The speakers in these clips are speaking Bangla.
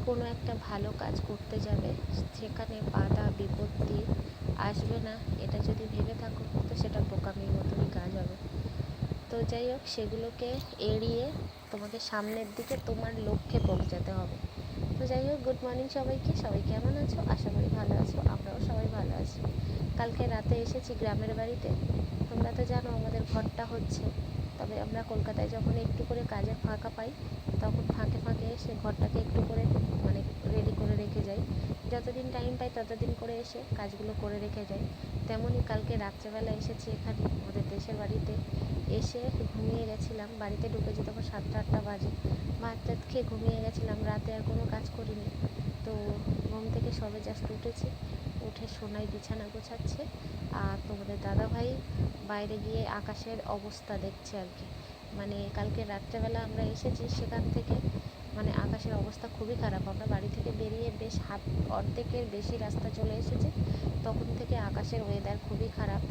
কোনো একটা ভালো কাজ করতে যাবে, সেখানে বাধা বিপত্তি আসবে না এটা যদি ভেবে থাকো, তো সেটা বোকামির মতনই কাজ হবে। তো যাই হোক, সেগুলোকে এড়িয়ে তোমাকে সামনের দিকে তোমার লক্ষ্যে পৌঁছাতে হবে। তো যাই হোক, গুড মর্নিং সবাইকে। সবাই কেমন আছো? আশা করি ভালো আছো। আমরাও সবাই ভালো আছি। কালকে রাতে এসেছি গ্রামের বাড়িতে। তোমরা তো জানো আমাদের ঘরটা হচ্ছে, তবে আমরা কলকাতায় যখন একটু করে কাজের ফাঁকা পাই, তখন ফাঁকে ফাঁকে এসে ঘরটাকে একটু করে মানে রেডি করে রেখে যাই। যতদিন টাইম পাই ততদিন করে এসে কাজগুলো করে রেখে যাই। তেমনই কালকে রাত্রেবেলা এসেছি এখানে আমাদের দেশের বাড়িতে। এসে ঘুমিয়ে গেছিলাম, বাড়িতে ঢুকেছি তখন 7টা-8টা বাজে। ভাত টাত খেয়ে ঘুমিয়ে গেছিলাম, রাতে আর কোনো কাজ করিনি। তো ঘুম থেকে সবে জাস্ট উঠেছি, উঠে সোনাই বিছানা গোছাচ্ছে, আর তোমাদের দাদাভাই বাইরে গিয়ে আকাশের অবস্থা দেখছে আর কি। মানে কালকে রাত্রেবেলা আমরা এসেছি সেখান থেকে, মানে আকাশের অবস্থা খুবই খারাপ। আমরা বাড়ি থেকে বেরিয়ে বেশ অর্ধেকের বেশি রাস্তা চলে এসেছি, তখন থেকে আকাশের ওয়েদার খুবই খারাপ।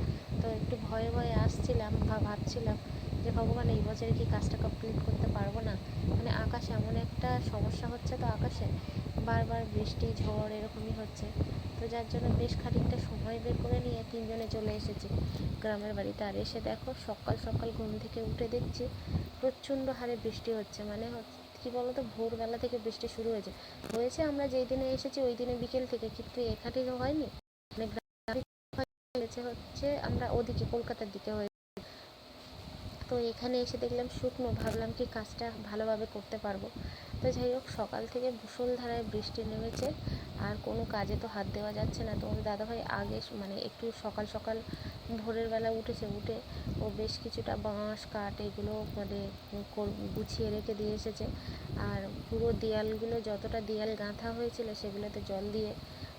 তো একটু ভয়ে ভয়ে আসছিলাম, ভাবছিলাম যে ভগবান এই বছরে কি কাজটা কমপ্লিট করতে পারবো না। মানে আকাশ এমন একটা সমস্যা হচ্ছে, তো আকাশে বারবার বৃষ্টি ঝড় এরকমই হচ্ছে। তো যার জন্য বেশ খানিকটা সময় বের করে নিয়ে তিনজনে চলে এসেছি গ্রামের বাড়িতে। আর এসে দেখো, সকাল সকাল ঘুম থেকে উঠে দেখছি প্রচণ্ড হারে বৃষ্টি হচ্ছে। মানে কী বলতো, ভোরবেলা থেকে বৃষ্টি শুরু হয়েছে আমরা যেই দিনে এসেছি ওই দিনে বিকেল থেকে, কিন্তু এখানে হয়নি। মানে গ্রামে হচ্ছে আমরা ওদিকে কলকাতার দিকে হয়ে, তো এখানে এসে দেখলাম শুকনো, ভাবলাম কি কাজটা ভালোভাবে করতে পারবো। তো যাই হোক, সকাল থেকে মুষলধারায় বৃষ্টি নেমেছে, আর কোনো কাজে তো হাত দেওয়া যাচ্ছে না। তো আমাদের দাদাভাই আগে মানে একটু সকাল সকাল ভোরের বেলা উঠে ও বেশ কিছুটা বাঁশ কাঠ এগুলো মানে গুছিয়ে রেখে দিয়ে এসেছে। আর পুরো দেয়ালগুলো, যতটা দেয়াল গাঁথা হয়েছিল সেগুলোতে জল দিয়ে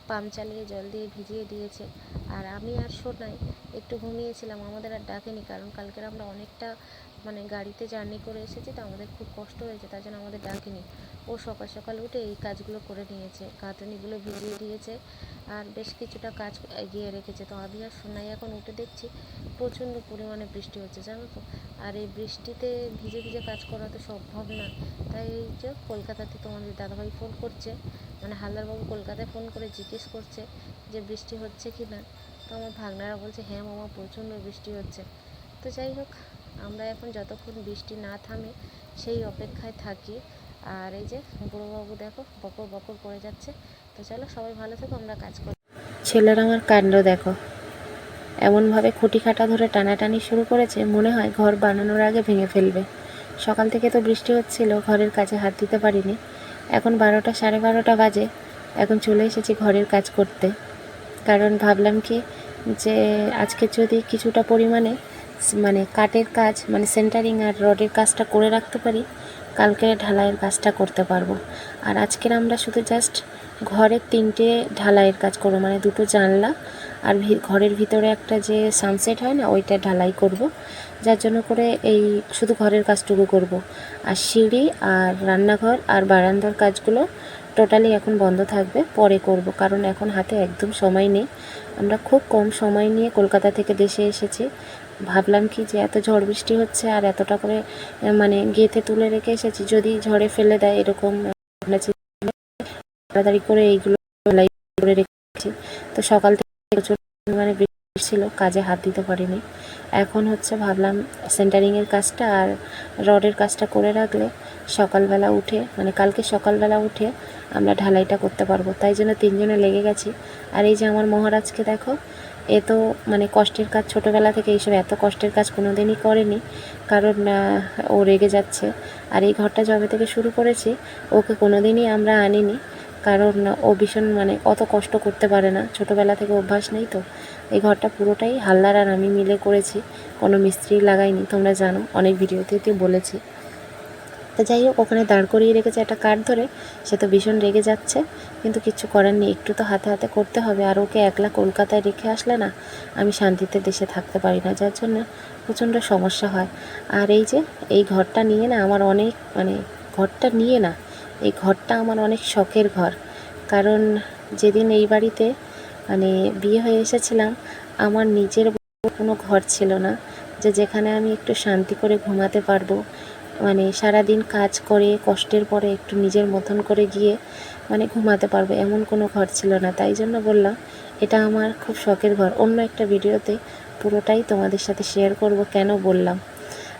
পাম্প চালিয়ে জল দিয়ে ভিজিয়ে দিয়েছে। আর আমি আর সোনাই একটু ঘুমিয়েছিলাম, আমাদের আর ডাকেনি, কারণ কালকের আমরা অনেকটা মানে গাড়িতে জার্নি করে এসেছি, তো আমাদের খুব কষ্ট হয়েছে, তার জন্য আমাদের ডাকেনি। ও সকাল সকাল উঠে এই কাজগুলো করে নিয়েছে, গাঁথনিগুলো ভিজিয়ে দিয়েছে, আর বেশ কিছুটা কাজ এগিয়ে রেখেছে। তো আমি আর সোনাই এখন উঠে দেখছি প্রচণ্ড পরিমাণে বৃষ্টি হচ্ছে, জানো তো। আর এই বৃষ্টিতে ভিজে ভিজে কাজ করা তো সম্ভব না। তাই এই যে কলকাতাতে তোমাদের দাদাভাই ফোন করছে, মানে হালদারবাবু কলকাতায় ফোন করে জিজ্ঞেস করছে যে বৃষ্টি হচ্ছে কি না। তো আমার ভাগনারা বলছে হ্যাঁ মামা, প্রচণ্ড বৃষ্টি হচ্ছে। তো যাই হোক, আমরা এখন যতক্ষণ বৃষ্টি না থামে সেই অপেক্ষায় থাকি। আর এই যে বুড়োবাবু দেখো বকর বকর করে যাচ্ছে। তো চলো, সবাই ভালো থেকো, আমরা কাজ করি। ছেলের আমার কাণ্ড দেখো, এমনভাবে খুঁটি খাটা ধরে টানাটানি শুরু করেছে, মনে হয় ঘর বানানোর আগে ভেঙে ফেলবে। সকাল থেকে তো বৃষ্টি হচ্ছিল, ঘরের কাজে হাত দিতে পারিনি। এখন 12টা 12:30 বাজে, এখন চলে এসেছি ঘরের কাজ করতে। কারণ ভাবলাম কি যে আজকে যদি কিছুটা পরিমাণে মানে কাঠের কাজ, মানে সেন্টারিং আর রডের কাজটা করে রাখতে পারি, কালকে ঢালাইয়ের কাজটা করতে পারবো। আর আজকের আমরা শুধু জাস্ট ঘরের 3টে ঢালাইয়ের কাজ করবো, মানে 2টো জানলা আর ঘরের ভিতরে একটা যে সানসেট হয় না, ওইটা ঢালাই করব। যার জন্য করে এই শুধু ঘরের কাজটুকু করব। আর সিঁড়ি আর রান্নাঘর আর বারান্দার কাজগুলো টোটালি এখন বন্ধ থাকবে, পরে করব, কারণ এখন হাতে একদম সময় নেই। আমরা খুব কম সময় নিয়ে কলকাতা থেকে দেশে এসেছি। ভাবলাম কি যে এত ঝড় বৃষ্টি হচ্ছে আর এতটা করে মানে গেঁথে তুলে রেখে এসেছি, যদি ঝড়ে ফেলে দেয় এরকম তাড়াতাড়ি করে এইগুলো করে রেখেছি। তো সকাল থেকে প্রচুর মানে বৃষ্টি ছিল, কাজে হাত দিতে পারিনি। এখন হচ্ছে ভাবলাম সেন্টারিংয়ের কাজটা আর রডের কাজটা করে রাখলে সকালবেলা উঠে, মানে কালকে সকালবেলা উঠে আমরা ঢালাইটা করতে পারবো। তাই জন্য তিনজনে লেগে গেছি। আর এই যে আমার মহারাজকে দেখো, এ তো মানে কষ্টের কাজ ছোটোবেলা থেকে, এইসব এত কষ্টের কাজ কোনো দিনই করেনি, কারণ ও রেগে যাচ্ছে। আর এই ঘরটা যবে থেকে শুরু করেছি ওকে কোনো দিনই আমরা আনিনি, কারণ ও ভীষণ মানে অত কষ্ট করতে পারে না, ছোটোবেলা থেকে অভ্যাস নেই। তো এই ঘরটা পুরোটাই হালদার আর আমি মিলে করেছি, কোনো মিস্ত্রি লাগাইনি, তোমরা জানো অনেক ভিডিওতে বলেছি। তো যাই হোক, ওখানে দাঁড় করিয়ে রেখেছে একটা কাঠ ধরে, সে তো ভীষণ রেগে যাচ্ছে, কিন্তু কিছু করার নেই, একটু তো হাতে হাতে করতে হবে। আর ওকে একলা কলকাতায় রেখে আসলে না আমি শান্তিতে দেশে থাকতে পারি না, যার জন্য প্রচণ্ড সমস্যা হয়। আর এই যে এই ঘরটা নিয়ে না আমার অনেক মানে ঘরটা নিয়ে না এই ঘরটা আমার অনেক শখের ঘর। কারণ যেদিন এই বাড়িতে মানে বিয়ে হয়ে এসেছিলাম, আমার নিজের কোনো ঘর ছিল না, যে যেখানে আমি একটু শান্তি করে ঘুমাতে পারবো, মানে সারাদিন কাজ করে কষ্টের পরে একটু নিজের মতন করে গিয়ে মানে ঘুমাতে পারবো, এমন কোনো ঘর ছিল না। তাই জন্য বললাম এটা আমার খুব শখের ঘর। অন্য একটা ভিডিওতে পুরোটাই তোমাদের সাথে শেয়ার করব কেন বললাম।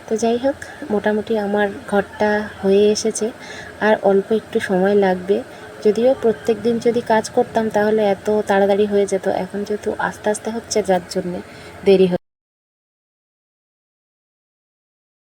তো যাই হোক, মোটামুটি আমার ঘরটা হয়ে এসেছে, আর অল্প একটু সময় লাগবে। যদিও প্রত্যেক দিন যদি কাজ করতাম তাহলে এত তাড়াতাড়ি হয়ে যেত, এখন যেহেতু আস্তে আস্তে হচ্ছে যার জন্যে দেরি